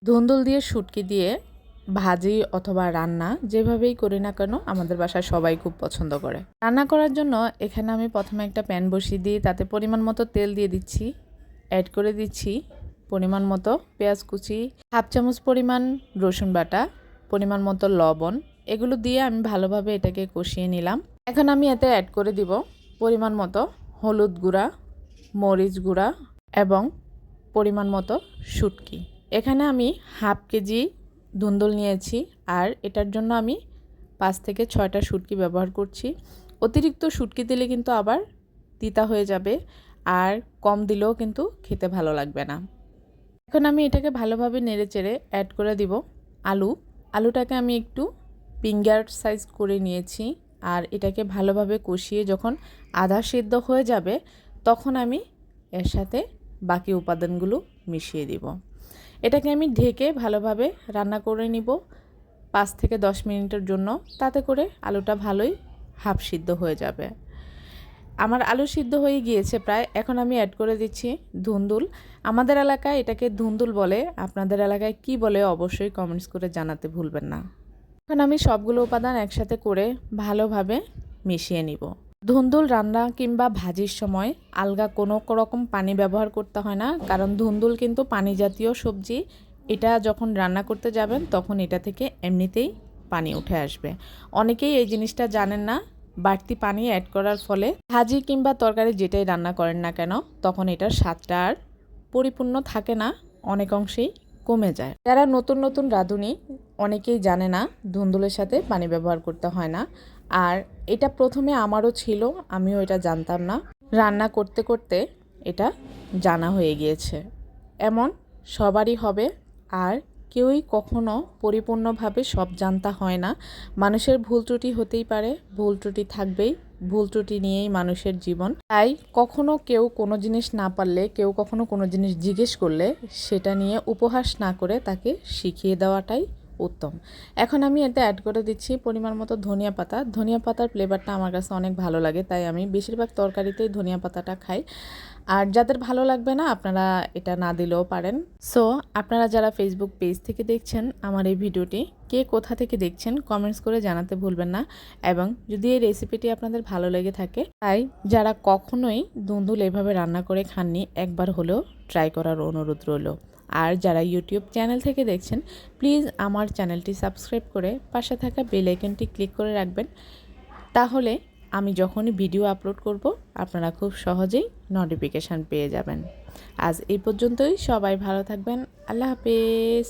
ধুন্দুল দিয়ে শুটকি দিয়ে ভাজি অথবা রান্না যেভাবেই করি না কেন আমাদের বাসায় সবাই খুব পছন্দ করে। রান্না করার জন্য এখানে আমি প্রথমে একটা প্যান বসিয়ে দিই, তাতে পরিমাণ মতো তেল দিয়ে দিচ্ছি, অ্যাড করে দিচ্ছি পরিমাণ মতো পেঁয়াজ কুচি, হাফ চামচ পরিমাণ রসুন বাটা, পরিমাণ মতো লবণ। এগুলো দিয়ে আমি ভালোভাবে এটাকে কষিয়ে নিলাম। এখন আমি এতে অ্যাড করে দিব পরিমাণ মতো হলুদ গুঁড়া, মরিচ গুঁড়া এবং পরিমাণ মতো শুটকি। এখানে আমি হাফ কেজি ধুন্দুল নিয়েছি, আর এটার জন্য আমি 5 থেকে 6টা শুটকি ব্যবহার করছি। অতিরিক্ত শুটকি দিলে কিন্তু আবার তিতা হয়ে যাবে, আর কম দিলেও কিন্তু খেতে ভালো লাগবে না। এখন আমি এটাকে ভালোভাবে নেড়েচেড়ে অ্যাড করে দিব আলুটাকে আমি একটু ফিঙ্গার সাইজ করে নিয়েছি, আর এটাকে ভালোভাবে কষিয়ে যখন আধা সিদ্ধ হয়ে যাবে তখন আমি এর সাথে বাকি উপাদানগুলো মিশিয়ে দিব। এটাকে আমি ঢেকে ভালোভাবে রান্না করে নিব 5 থেকে 10 মিনিটের জন্য, তাতে করে আলুটা ভালোই হাফ সিদ্ধ হয়ে যাবে। আমার আলু সিদ্ধ হয়ে গিয়েছে প্রায়। এখন আমি অ্যাড করে দিচ্ছি ধুন্দুল। আমাদের এলাকায় এটাকে ধুন্দুল বলে, আপনাদের এলাকায় কি বলে অবশ্যই কমেন্টস করে জানাতে ভুলবেন না। এখন আমি সবগুলো উপাদান একসাথে করে ভালোভাবে মিশিয়ে নিব। ধুন্দুল রান্না কিংবা ভাজির সময় আলগা কোনো রকম পানি ব্যবহার করতে হয় না, কারণ ধুন্দুল কিন্তু পানি জাতীয় সবজি। এটা যখন রান্না করতে যাবেন তখন এটা থেকে এমনিতেই পানি উঠে আসবে। অনেকেই এই জিনিসটা জানেন না, বাড়তি পানি অ্যাড করার ফলে ভাজি কিংবা তরকারি যেটাই রান্না করেন না কেন তখন এটার স্বাদটা আর পরিপূর্ণ থাকে না, অনেক অংশেই কমে যায়। যারা নতুন নতুন রাঁধুনি অনেকেই জানে না ধুন্দুলের সাথে পানি ব্যবহার করতে হয় না, আর এটা প্রথমে আমারও ছিল, আমিও এটা জানতাম না। রান্না করতে করতে এটা জানা হয়ে গিয়েছে। এমন সবারই হবে, আর কেউই কখনো পরিপূর্ণভাবে সব জানতা হয় না। মানুষের ভুল ত্রুটি হতেই পারে, ভুল ত্রুটি থাকবেই, ভুল ত্রুটি নিয়েই মানুষের জীবন। তাই কখনো কেউ কোনো জিনিস না পারলে, কেউ কখনো কোনো জিনিস জিজ্ঞেস করলে সেটা নিয়ে উপহাস না করে তাকে শিখিয়ে দেওয়াটাই উত্তম। এখন আমি এতে অ্যাড করে দিচ্ছি পরিমাণ মতো ধনিয়া পাতা। ধনিয়া পাতার ফ্লেভারটা আমার কাছে অনেক ভালো লাগে, তাই আমি বেশিরভাগ তরকারিতেই ধনিয়া পাতাটা খাই। আর যাদের ভালো লাগবে না আপনারা এটা না দিলেও পারেন। সো আপনারা যারা ফেসবুক পেজ থেকে দেখছেন আমার এই ভিডিওটি, কে কোথা থেকে দেখছেন কমেন্টস করে জানাতে ভুলবেন না। এবং যদি এই রেসিপিটি আপনাদের ভালো লেগে থাকে, তাই যারা কখনোই ধুন্দুল এভাবে রান্না করে খাননি একবার হলেও ট্রাই করার অনুরোধ রইল। আর যারা ইউটিউব চ্যানেল থেকে দেখছেন প্লিজ আমার চ্যানেলটি সাবস্ক্রাইব করে পাশে থাকা বেল আইকনটি ক্লিক করে রাখবেন, তাহলে আমি যখনই ভিডিও আপলোড করব আপনারা খুব সহজেই নোটিফিকেশান পেয়ে যাবেন। আজ এই পর্যন্তই, সবাই ভালো থাকবেন। আল্লাহ হাফেজ।